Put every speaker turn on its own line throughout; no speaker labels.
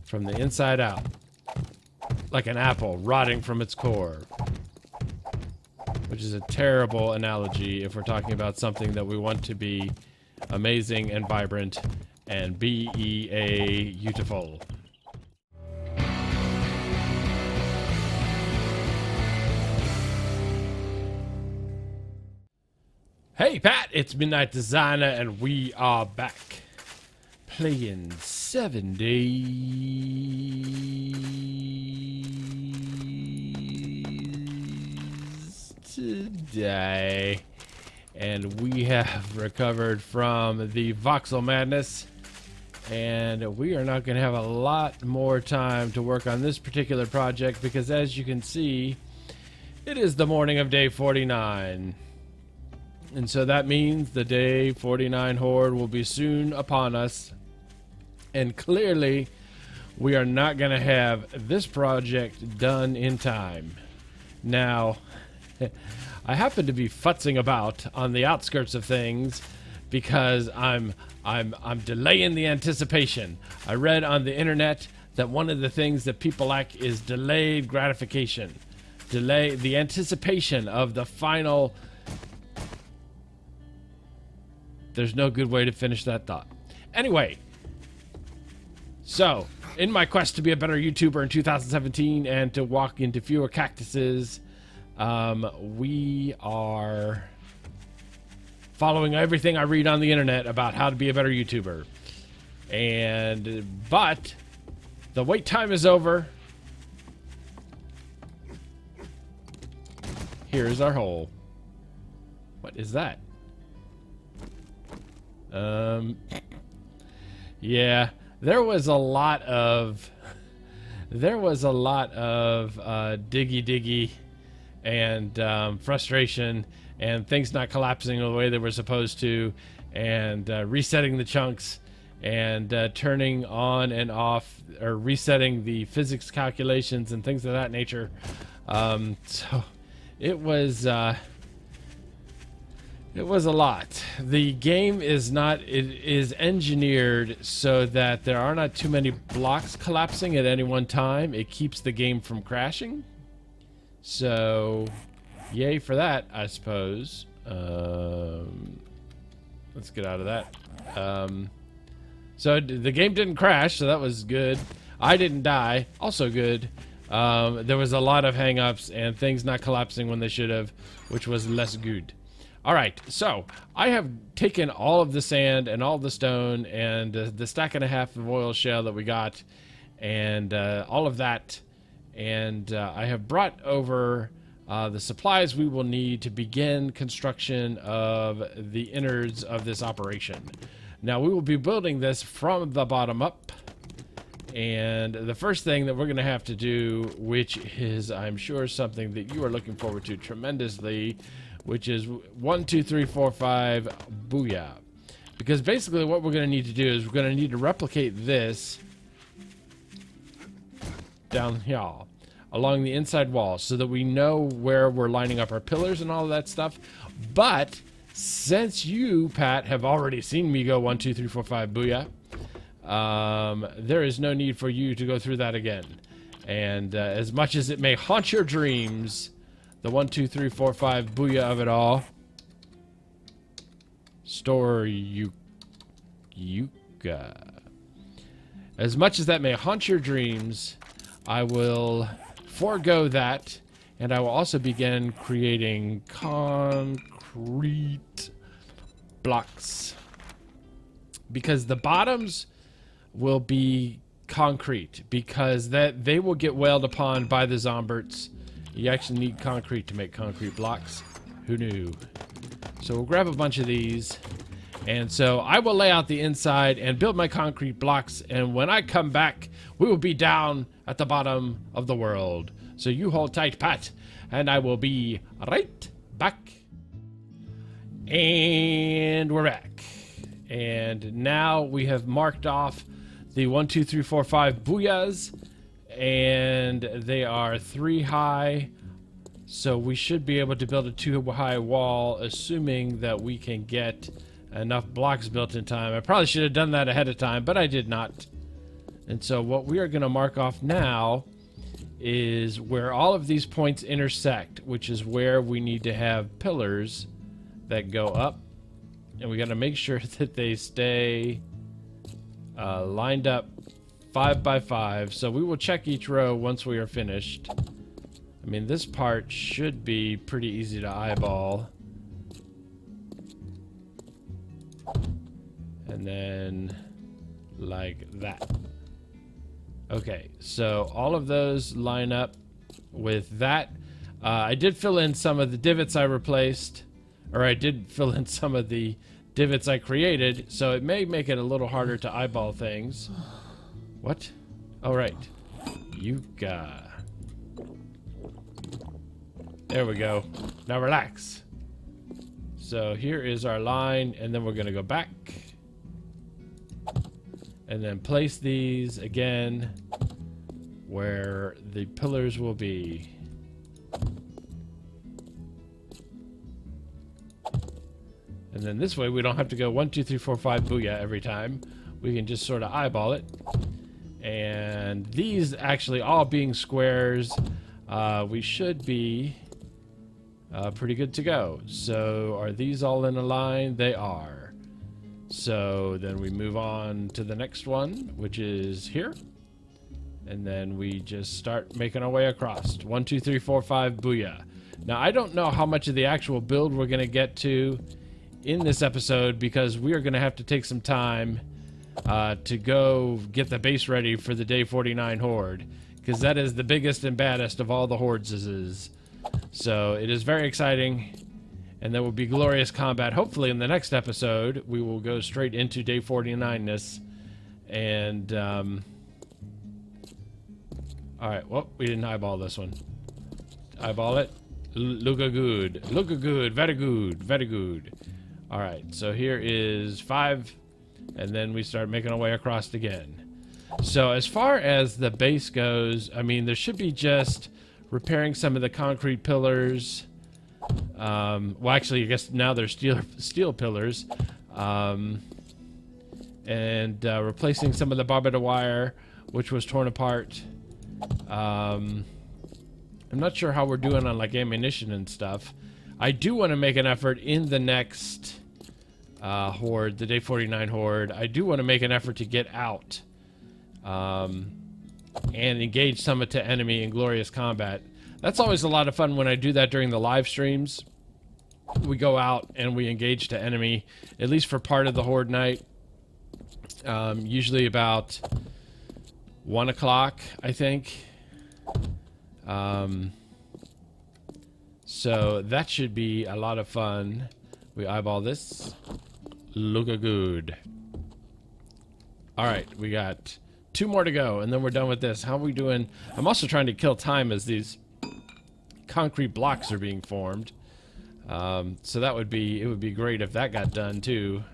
from the inside out, like an apple rotting from its core. Which is a terrible analogy if we're talking about something that we want to be amazing and vibrant and beautiful. Hey Pat, it's MidnightDesigner and we are back playing 7 Days today. And we have recovered from the voxel madness, and we are not going to have a lot more time to work on this particular project because, as you can see, it is the morning of day 49. And so that means the day 49 horde will be soon upon us. And clearly, we are not going to have this project done in time. Now, I happen to be futzing about on the outskirts of things because I'm delaying the anticipation. I read on the internet that one of the things that people like is delayed gratification. Delay the anticipation of the final. There's no good way to finish that thought. Anyway, so in my quest to be a better YouTuber in 2017 and to walk into fewer cactuses, we are following everything I read on the internet about how to be a better YouTuber. But the wait time is over. Here's our hole. What is that? Yeah, there was a lot of diggy and frustration and things not collapsing the way they were supposed to, and resetting the chunks and turning on and off or resetting the physics calculations and things of that nature. So it was a lot. The game is engineered so that there are not too many blocks collapsing at any one time. It keeps the game from crashing. So, yay for that, I suppose. Let's get out of that. So the game didn't crash, so that was good. I didn't die, also good. There was a lot of hang-ups and things not collapsing when they should have, which was less good. All right, so I have taken all of the sand and all the stone and the stack and a half of oil shell that we got and all of that, and I have brought over the supplies we will need to begin construction of the innards of this operation. Now, we will be building this from the bottom up, and the first thing that we're going to have to do, which is, I'm sure, something that you are looking forward to tremendously, which is 1, 2, 3, 4, 5, booyah. Because basically what we're going to need to do is we're going to need to replicate this down here along the inside wall so that we know where we're lining up our pillars and all of that stuff. But since you, Pat, have already seen me go 1, 2, 3, 4, 5, booyah, there is no need for you to go through that again. And as much as it may haunt your dreams, the 1, 2, 3, 4, 5 booyah of it all. Yuka. As much as that may haunt your dreams, I will forego that, and I will also begin creating concrete blocks. Because the bottoms will be concrete, because they will get wailed upon by the zomberts. You actually need concrete to make concrete blocks. Who knew? So we'll grab a bunch of these. And so I will lay out the inside and build my concrete blocks. And when I come back, we will be down at the bottom of the world. So you hold tight, Pat, and I will be right back. And we're back. And now we have marked off the 1, 2, 3, 4, 5 booyahs. And they are 3 high, so we should be able to build a 2 high wall, assuming that we can get enough blocks built in time. I probably should have done that ahead of time, but I did not. And so what we are going to mark off now is where all of these points intersect, which is where we need to have pillars that go up. And we got to make sure that they stay lined up 5 by 5. So we will check each row once we are finished. I mean, this part should be pretty easy to eyeball. And then like that. Okay, so all of those line up with that. I did fill in some of the divots I replaced, or I did fill in some of the divots I created, so it may make it a little harder to eyeball things. What? All right. Yucca. There we go. Now relax. So here is our line, and then we're going to go back. And then place these again where the pillars will be. And then this way we don't have to go 1, 2, 3, 4, 5 booyah every time. We can just sort of eyeball it. And these actually all being squares, we should be pretty good to go. So are these all in a line? They are. So then we move on to the next one, which is here. And then we just start making our way across. 1, 2, 3, 4, 5, booyah. Now, I don't know how much of the actual build we're going to get to in this episode, because we are going to have to take some time to go get the base ready for the Day 49 Horde, because that is the biggest and baddest of all the hordes. So it is very exciting. And there will be glorious combat. Hopefully in the next episode, we will go straight into Day 49-ness. And, alright, well, we didn't eyeball this one. Eyeball it. Look good. Look good. Very good. Very good. Alright, so here is 5. And then we start making our way across again. So as far as the base goes, I mean, there should be just repairing some of the concrete pillars. Well, actually, I guess now they're steel pillars, and replacing some of the barbed wire, which was torn apart. I'm not sure how we're doing on like ammunition and stuff. I do want to make an effort in the next horde, the Day 49 Horde. I do want to make an effort to get out and engage summit to enemy in glorious combat. That's always a lot of fun when I do that during the live streams. We go out and we engage to enemy, at least for part of the horde night. Usually about 1 o'clock, I think. So that should be a lot of fun. We eyeball this. Look good. Alright, we got 2 more to go, and then we're done with this. How are we doing? I'm also trying to kill time as these concrete blocks are being formed. So that would be, it would be great if that got done too.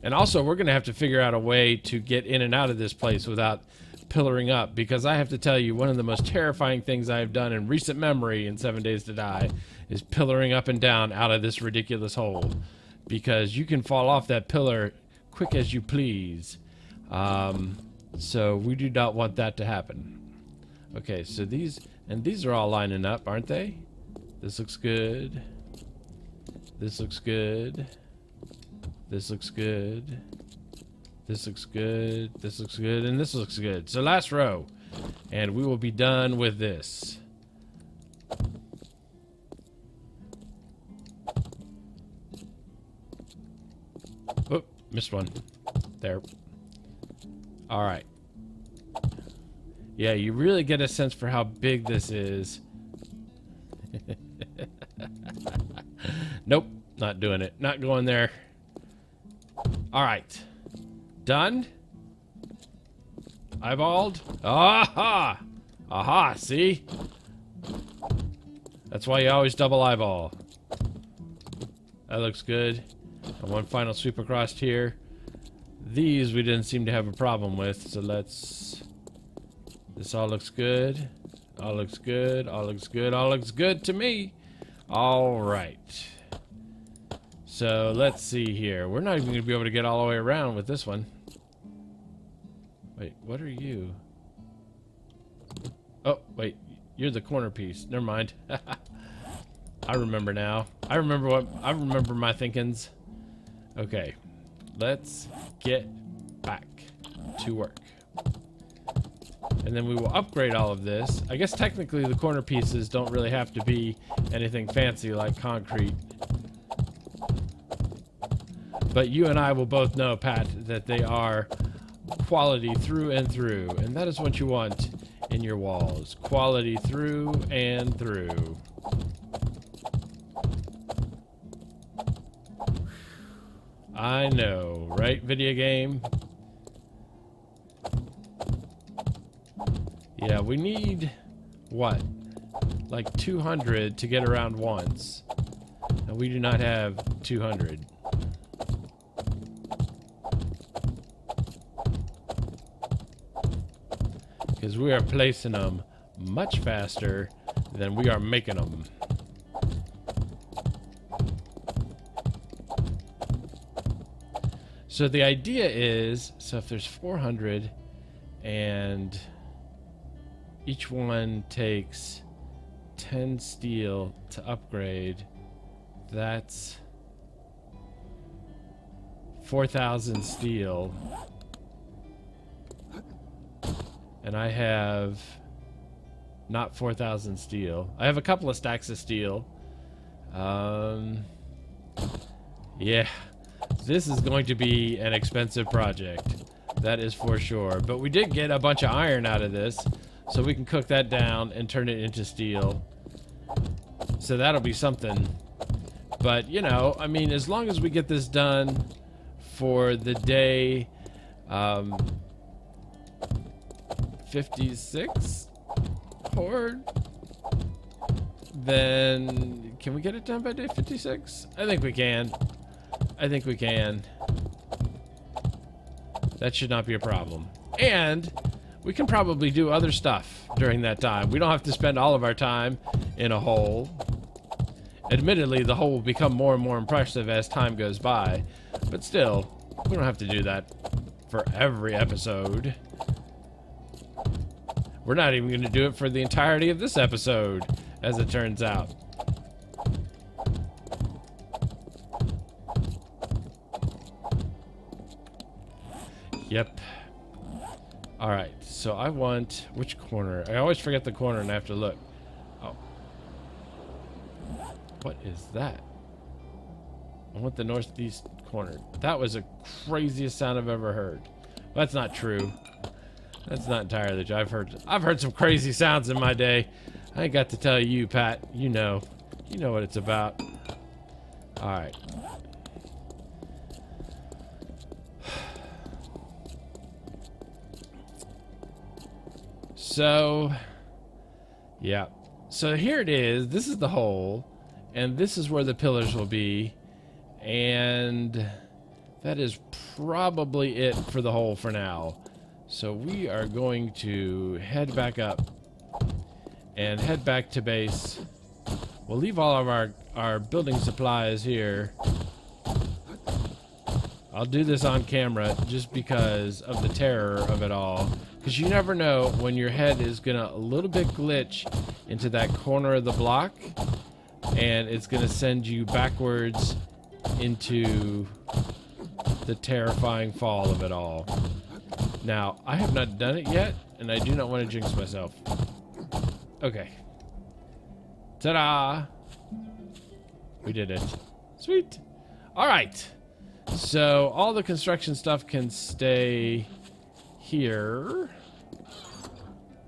And also we're gonna have to figure out a way to get in and out of this place without pillaring up, because I have to tell you, one of the most terrifying things I have done in recent memory in 7 Days to Die is pillaring up and down out of this ridiculous hole, because you can fall off that pillar quick as you please. So we do not want that to happen. Okay, so these are all lining up, aren't they? This looks good. This looks good. This looks good. This looks good. This looks good. And this looks good. So last row. And we will be done with this. Oh, missed one. There. All right. Yeah, you really get a sense for how big this is. Nope, not doing it. Not going there. All right. Done? Eyeballed? Aha! Aha, see? That's why you always double eyeball. That looks good. And one final sweep across here. These we didn't seem to have a problem with, so let's... This all looks good. All looks good. All looks good. All looks good to me. All right. So let's see here. We're not even going to be able to get all the way around with this one. Wait, what are you? Oh, wait. You're the corner piece. Never mind. I remember now. I remember my thinkings. Okay. Let's get back to work. And then we will upgrade all of this. I guess technically the corner pieces don't really have to be anything fancy like concrete. But you and I will both know, Pat, that they are quality through and through. And that is what you want in your walls. Quality through and through. I know, right, video game? Yeah, we need, what? Like 200 to get around once. And we do not have 200. Because we are placing them much faster than we are making them. So the idea is, so if there's 400 and each one takes 10 steel to upgrade, that's 4,000 steel. And I have not 4,000 steel. I have a couple of stacks of steel. Yeah, this is going to be an expensive project. That is for sure. But we did get a bunch of iron out of this, so we can cook that down and turn it into steel. So that'll be something. But, you know, I mean, as long as we get this done for the day 56 horde, then can we get it done by day 56? I think we can. I think we can. That should not be a problem. And we can probably do other stuff during that time. We don't have to spend all of our time in a hole. Admittedly, the hole will become more and more impressive as time goes by, but still, we don't have to do that for every episode. We're not even going to do it for the entirety of this episode, as it turns out. Yep. Alright, so I want... which corner? I always forget the corner and I have to look. Oh. What is that? I want the northeast corner. That was the craziest sound I've ever heard. That's not true. That's not entirely true. I've heard some crazy sounds in my day. I ain't got to tell you, Pat. You know what it's about. Alright. So, yeah. So here it is. This is the hole. And this is where the pillars will be. And that is probably it for the hole for now. So we are going to head back up and head back to base. We'll leave all of our building supplies here. I'll do this on camera just because of the terror of it all. Because you never know when your head is going to a little bit glitch into that corner of the block. And it's going to send you backwards into the terrifying fall of it all. Now, I have not done it yet, and I do not want to jinx myself. Okay. Ta-da! We did it. Sweet. All right. So, all the construction stuff can stay here.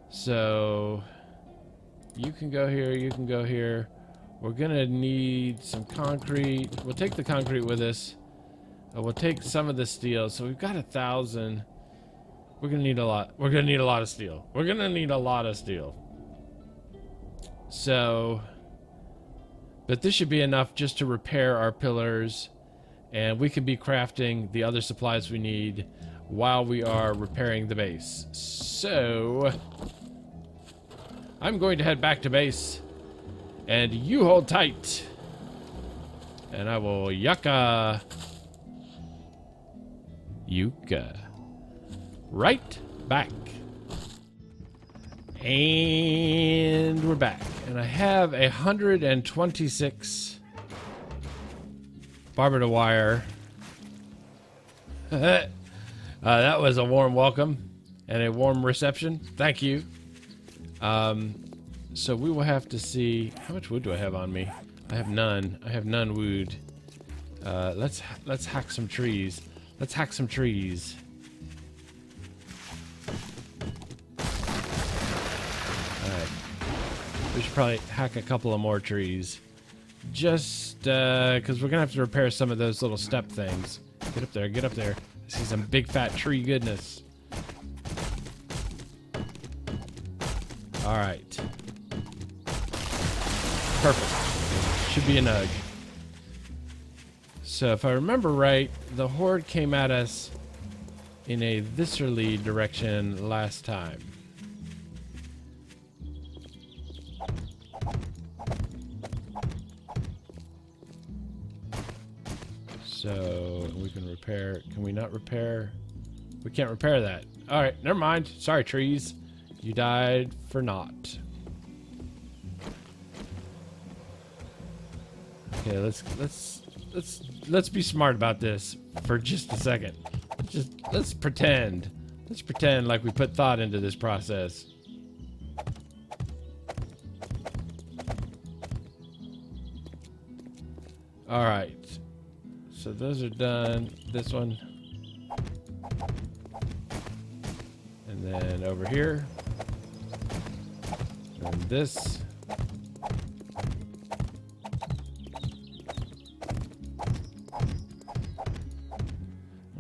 So, you can go here, you can go here. We're gonna need some concrete. We'll take the concrete with us. We'll take some of the steel. So we've got 1,000. We're gonna need a lot. We're gonna need a lot of steel. We're gonna need a lot of steel. So, but this should be enough just to repair our pillars, and we can be crafting the other supplies we need while we are repairing the base. So, I'm going to head back to base, and you hold tight, and I will yucca right back. And we're back. And I have 126 barbed wire. That was a warm welcome and a warm reception. Thank you. So we will have to see how much wood do I have on me. I have none. I have none wood. Let's hack some trees. Let's hack some trees. Alright. We should probably hack a couple of more trees. Just because we're gonna have to repair some of those little step things. Get up there, get up there. I see some big fat tree goodness. Alright. Perfect. Should be a nug. So if I remember right, the horde came at us in a viscerally direction last time. So we can repair. Can we not repair? We can't repair that. All right, never mind. Sorry, trees. You died for naught. Okay, let's be smart about this for just a second. Let's pretend. Let's pretend like we put thought into this process. All right. So those are done. This one. And then over here. And this.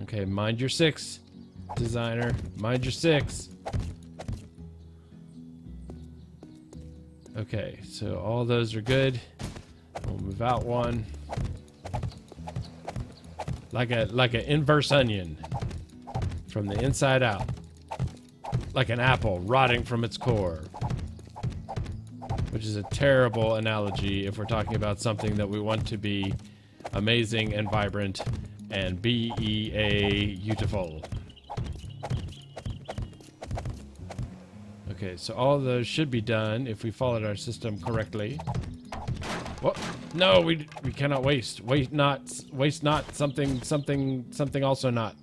Okay, mind your six, designer. Mind your six. Okay, so all those are good. We'll move out one. Like an inverse onion from the inside out. Like an apple rotting from its core. Which is a terrible analogy if we're talking about something that we want to be amazing and vibrant and beautiful. Okay, so all of those should be done if we followed our system correctly. What? No, we cannot waste. Waste not something also not.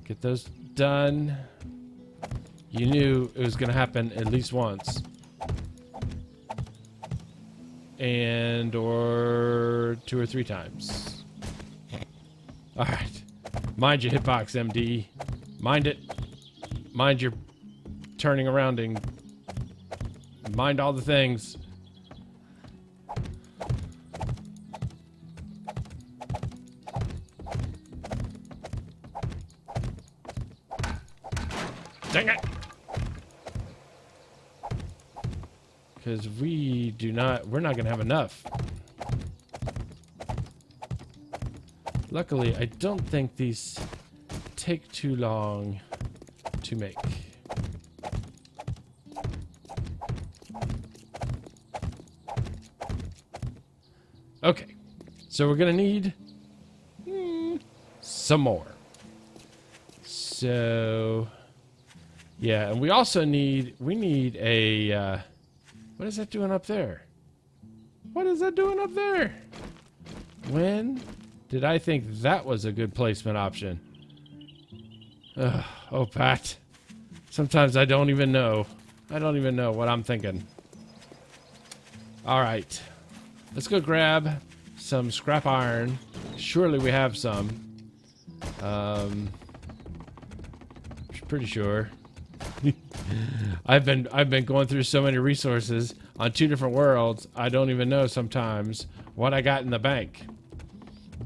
Get those done. You knew it was going to happen at least once. And or 2 or 3 times. All right. Mind your hitbox, MD. Mind it. Mind your turning around and mind all the things. Dang it! Because we're not going to have enough. Luckily, I don't think these take too long to make. Okay, so we're going to need some more. So, yeah, and we also need a... what is that doing up there? What is that doing up there? When did I think that was a good placement option? Oh, Pat. Sometimes I don't even know. I don't even know what I'm thinking. All right. Let's go grab some scrap iron. Surely we have some. Pretty sure. I've been going through so many resources on 2 different worlds. I don't even know sometimes what I got in the bank.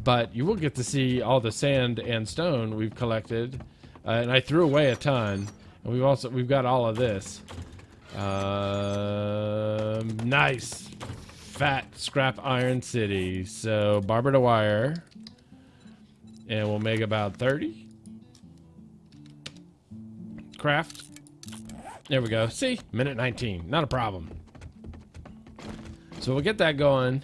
But you will get to see all the sand and stone we've collected, and I threw away a ton. And we've got all of this. Nice fat scrap iron city. So barbed wire, and we'll make about 30. Craft. There we go. See? Minute 19. Not a problem. So we'll get that going.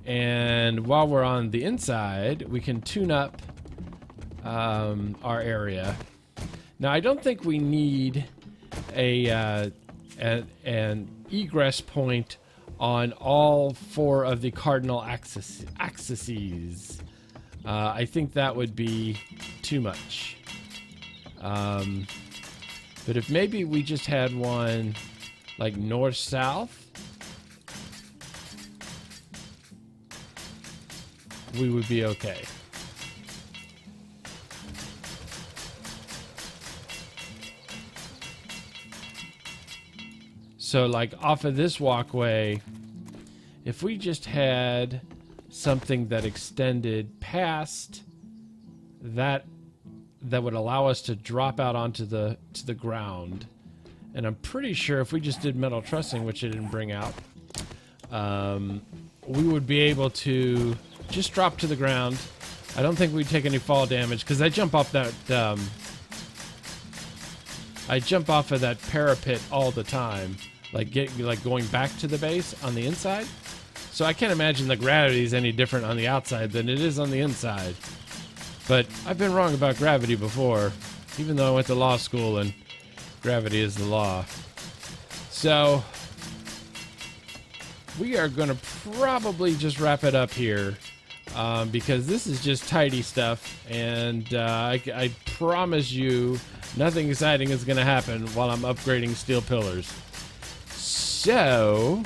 And while we're on the inside, we can tune up our area. Now, I don't think we need an egress point on all 4 of the cardinal axes. I think that would be too much. But if maybe we just had one like north-south, we would be okay. So like off of this walkway, if we just had something that extended past that, that would allow us to drop out onto the ground. And I'm pretty sure if we just did metal trussing, which it didn't bring out, we would be able to just drop to the ground. I don't think we'd take any fall damage because I jump off that I jump off of that parapet all the time, like going back to the base on the inside. So I can't imagine the gravity is any different on the outside than it is on the inside. But I've been wrong about gravity before, even though I went to law school and gravity is the law. So we are going to probably just wrap it up here because this is just tidy stuff, and I promise you nothing exciting is going to happen while I'm upgrading steel pillars. So,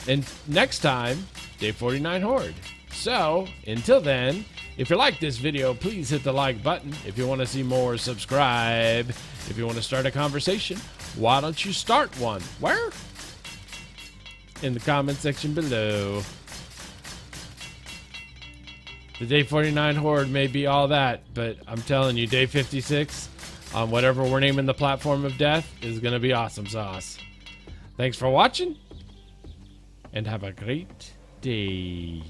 and next time, day 49 Horde. So, until then, if you like this video, please hit the like button. If you want to see more, subscribe. If you want to start a conversation, why don't you start one? Where? In the comment section below. The day 49 Horde may be all that, but I'm telling you, day 56, on whatever we're naming the platform of death, is going to be awesome sauce. Thanks for watching, and have a great day.